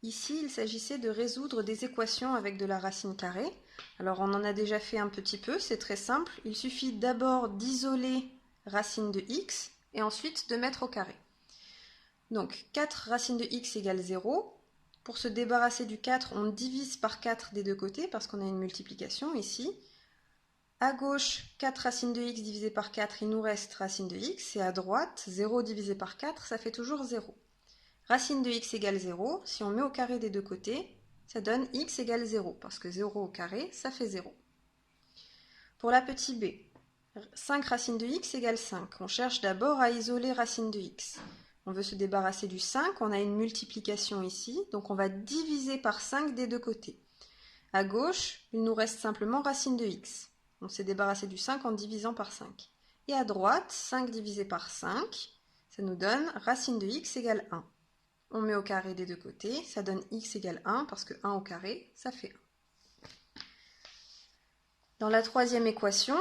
Ici, il s'agissait de résoudre des équations avec de la racine carrée. Alors on en a déjà fait un petit peu, c'est très simple. Il suffit d'abord d'isoler racine de x et ensuite de mettre au carré. Donc 4 racine de x égale 0. Pour se débarrasser du 4, on divise par 4 des deux côtés parce qu'on a une multiplication ici. À gauche, 4 racine de x divisé par 4, il nous reste racine de x. Et à droite, 0 divisé par 4, ça fait toujours 0. Racine de x égale 0. Si on met au carré des deux côtés, ça donne x égale 0. Parce que 0 au carré, ça fait 0. Pour la petite b, 5 racine de x égale 5. On cherche d'abord à isoler racine de x. On veut se débarrasser du 5, on a une multiplication ici, donc on va diviser par 5 des deux côtés. À gauche, il nous reste simplement racine de x. On s'est débarrassé du 5 en divisant par 5. Et à droite, 5 divisé par 5, ça nous donne racine de x égale 1. On met au carré des deux côtés, ça donne x égale 1, parce que 1 au carré, ça fait 1. Dans la troisième équation,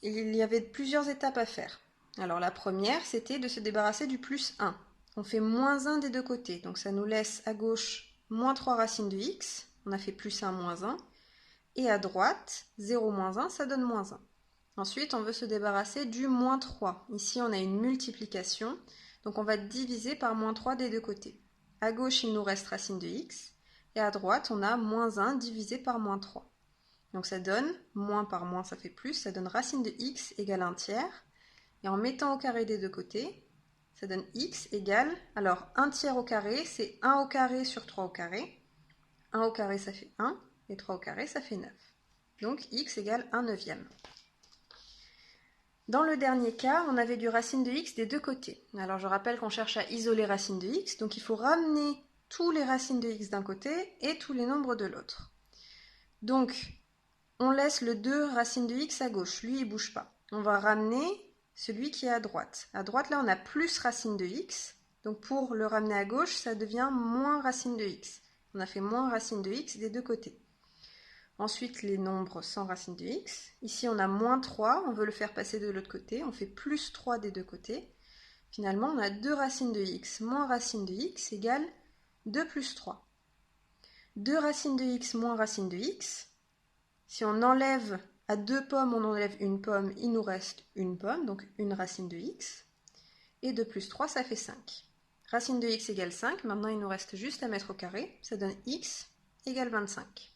il y avait plusieurs étapes à faire. Alors la première, c'était de se débarrasser du plus 1. On fait moins 1 des deux côtés, donc ça nous laisse à gauche moins 3 racine de x. On a fait plus 1, moins 1. Et à droite, 0 moins 1, ça donne moins 1. Ensuite, on veut se débarrasser du moins 3. Ici, on a une multiplication, donc on va diviser par moins 3 des deux côtés. À gauche, il nous reste racine de x. Et à droite, on a moins 1 divisé par moins 3. Donc ça donne, moins par moins, ça fait plus, ça donne racine de x égale 1 tiers. Et en mettant au carré des deux côtés, ça donne x égale, alors 1 tiers au carré, c'est 1 au carré sur 3 au carré. 1 au carré, ça fait 1, et 3 au carré, ça fait 9. Donc x égale 1 neuvième. Dans le dernier cas, on avait du racine de x des deux côtés. Alors je rappelle qu'on cherche à isoler racine de x, donc il faut ramener tous les racines de x d'un côté et tous les nombres de l'autre. Donc, on laisse le 2 racine de x à gauche, lui il ne bouge pas. On va ramener celui qui est à droite. À droite, là, on a plus racine de x. Donc pour le ramener à gauche, ça devient moins racine de x. On a fait moins racine de x des deux côtés. Ensuite, les nombres sans racine de x. Ici, on a moins 3, on veut le faire passer de l'autre côté. On fait plus 3 des deux côtés. Finalement, on a 2 racines de x moins racine de x égale 2 plus 3. 2 racines de x moins racine de x. Si on enlève à 2 pommes, on enlève une pomme, il nous reste une pomme, donc une racine de x. Et 2 plus 3, ça fait 5. Racine de x égale 5, maintenant il nous reste juste à mettre au carré, ça donne x égale 25.